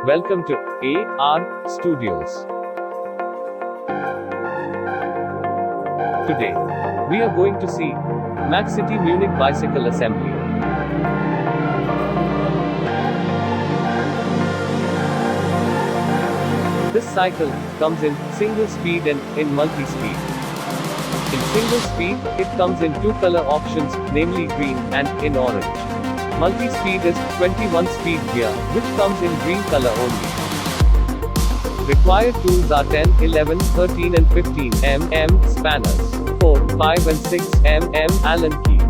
Welcome to AR Studios. Today, we are going to see Mach City Munich bicycle assembly. This cycle comes in single speed and in multi-speed. In single speed, it comes in two color options, namely green and in orange. Multi-speed is 21 speed gear, which comes in green color only. Required tools are 10, 11, 13 and 15 mm spanners, 4, 5 and 6 mm Allen key.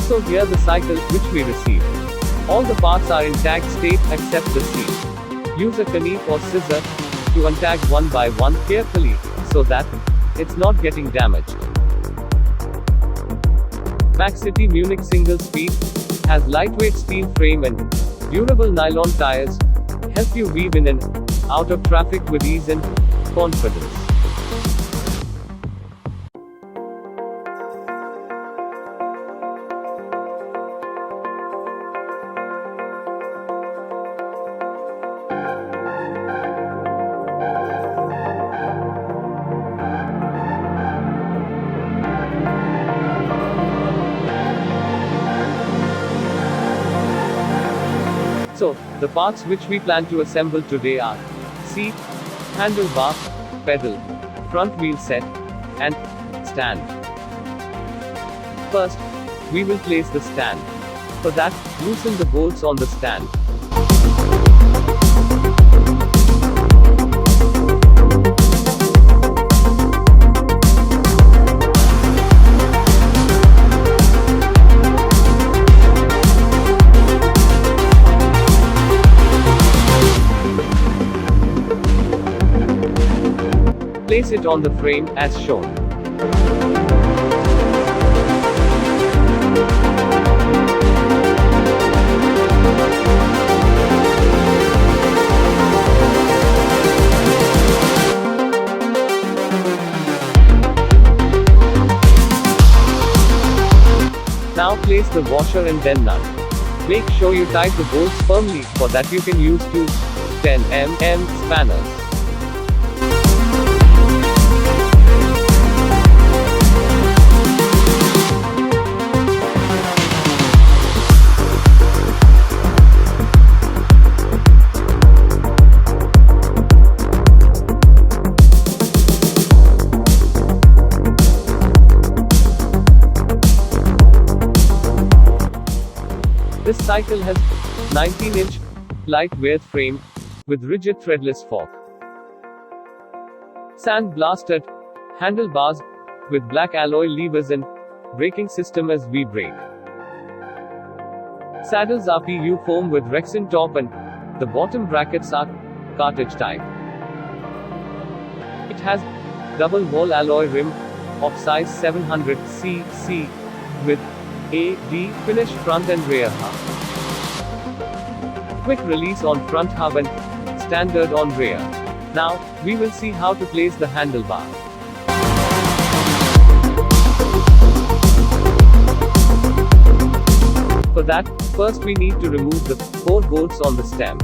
So here the cycle which we received. All the parts are in tag state except the seat. Use a knife or scissor to untag one by one carefully, so that it's not getting damaged. Mach City Munich single speed has lightweight steel frame and durable nylon tires, help you weave in and out of traffic with ease and confidence. So, the parts which we plan to assemble today are seat, handlebar, pedal, front wheel set, and stand. First, we will place the stand. For that, loosen the bolts on the stand. Place it on the frame, as shown. Now place the washer and then nut. Make sure you tight the bolts firmly, for that you can use two 10 mm spanners. This cycle has 19-inch lightweight frame with rigid threadless fork. Sand-blasted handlebars with black alloy levers and braking system as V-brake. Saddles are PU foam with Rexin top and the bottom brackets are cartridge type. It has double wall alloy rim of size 700cc with AD finish front and rear hub. Quick release on front hub and standard on rear. Now, we will see how to place the handlebar. For that, first we need to remove the 4 bolts on the stem.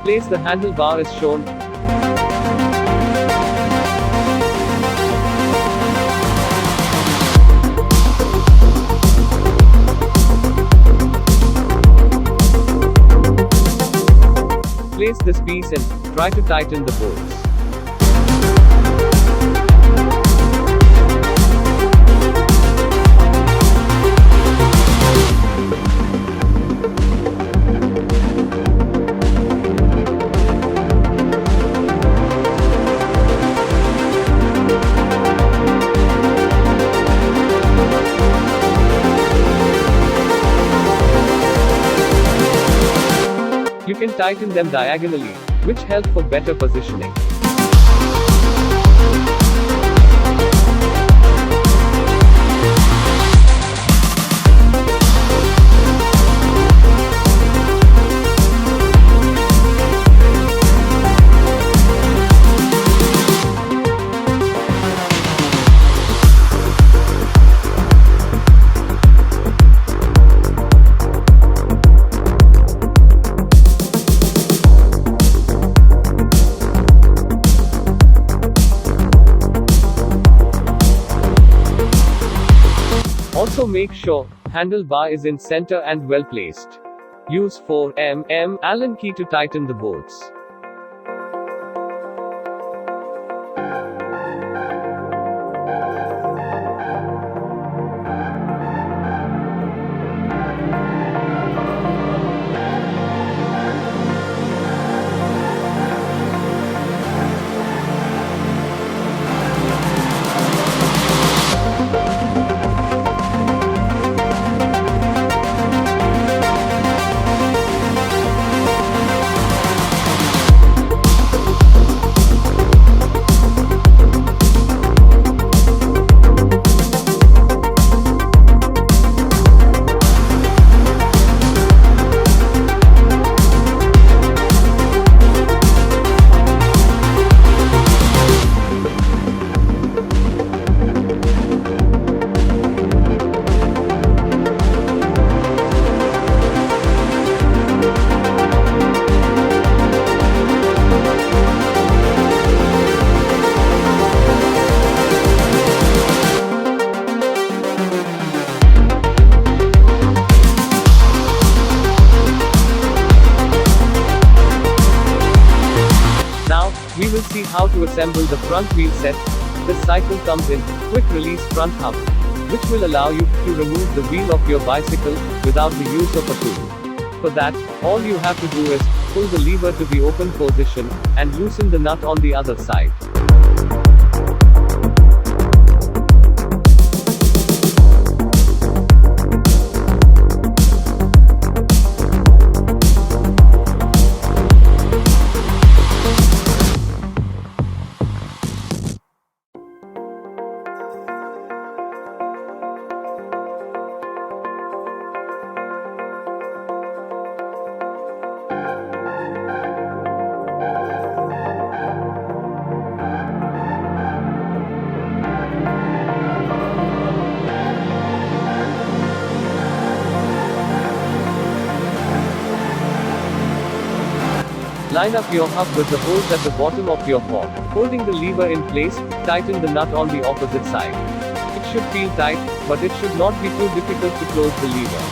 Place the handlebar as shown. Place this piece and try to tighten the bolts. You can tighten them diagonally, which help for better positioning. Also make sure handlebar is in center and well placed. Use 4mm Allen key to tighten the bolts. We will see how to assemble the front wheel set. This cycle comes in quick release front hub, which will allow you to remove the wheel of your bicycle without the use of a tool. For that, all you have to do is pull the lever to the open position and loosen the nut on the other side. Line up your hub with the holes at the bottom of your fork. Holding the lever in place, tighten the nut on the opposite side. It should feel tight, but it should not be too difficult to close the lever.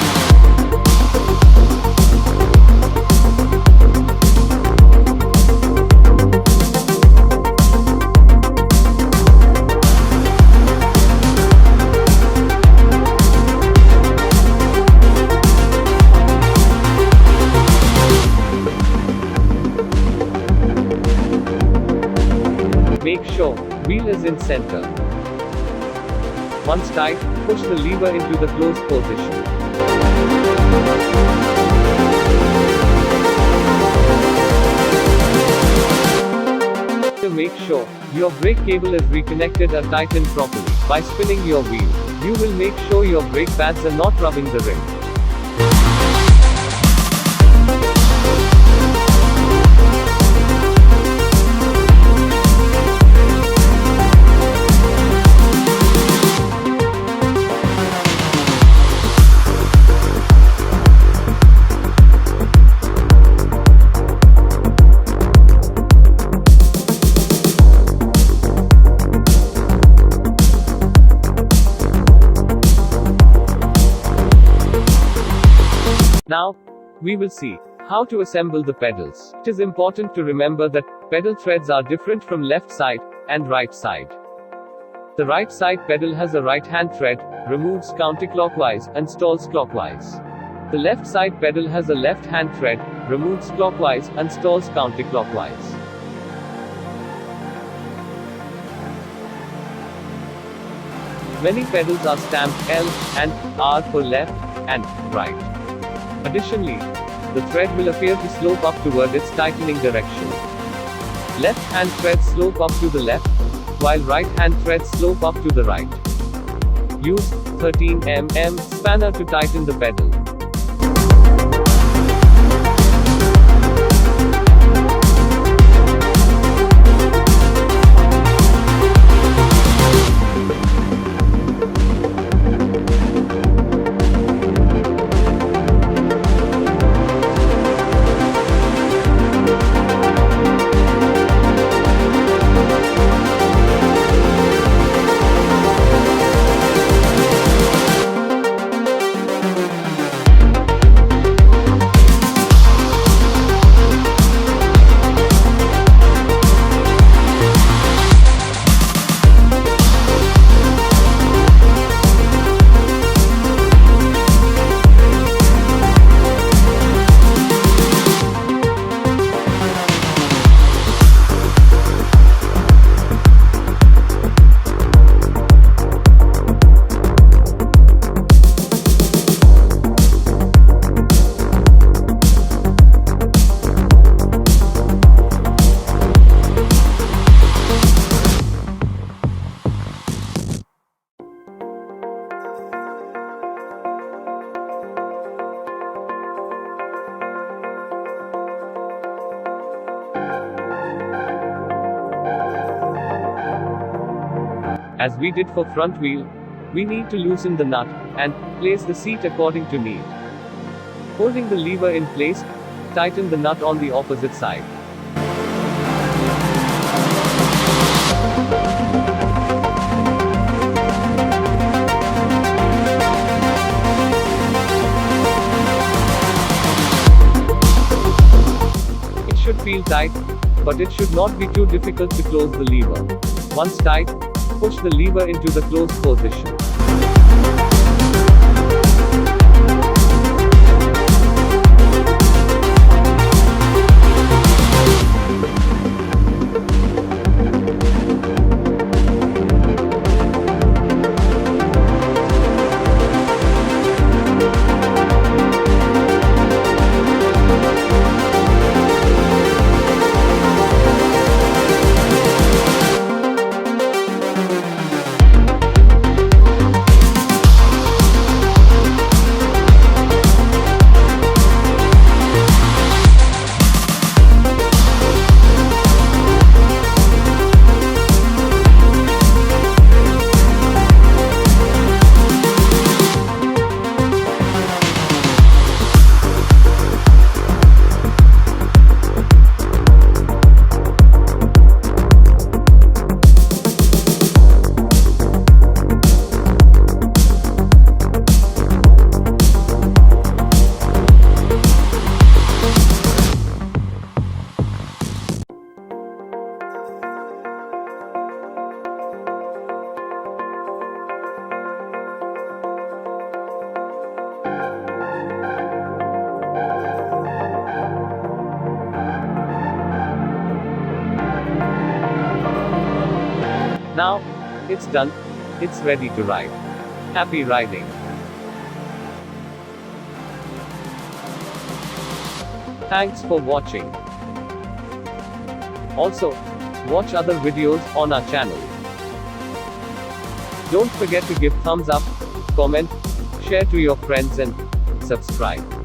Make sure wheel is in center. Once tight, push the lever into the closed position. To make sure your brake cable is reconnected or tightened properly, by spinning your wheel, you will make sure your brake pads are not rubbing the rim. Now, we will see how to assemble the pedals. It is important to remember that pedal threads are different from left side and right side. The right side pedal has a right hand thread, removes counterclockwise and stalls clockwise. The left side pedal has a left hand thread, removes clockwise and stalls counterclockwise. Many pedals are stamped L and R for left and right. Additionally, the thread will appear to slope up toward its tightening direction. Left hand threads slope up to the left, while right hand threads slope up to the right. Use 13 mm spanner to tighten the pedal. As we did for front wheel, we need to loosen the nut and place the seat according to need. Holding the lever in place, tighten the nut on the opposite side. It should feel tight, but it should not be too difficult to close the lever. Once tight, push the lever into the closed position. Now, it's done. It's ready to ride. Happy riding. Thanks for watching. Also, watch other videos on our channel. Don't forget to give thumbs up, comment, share to your friends and subscribe.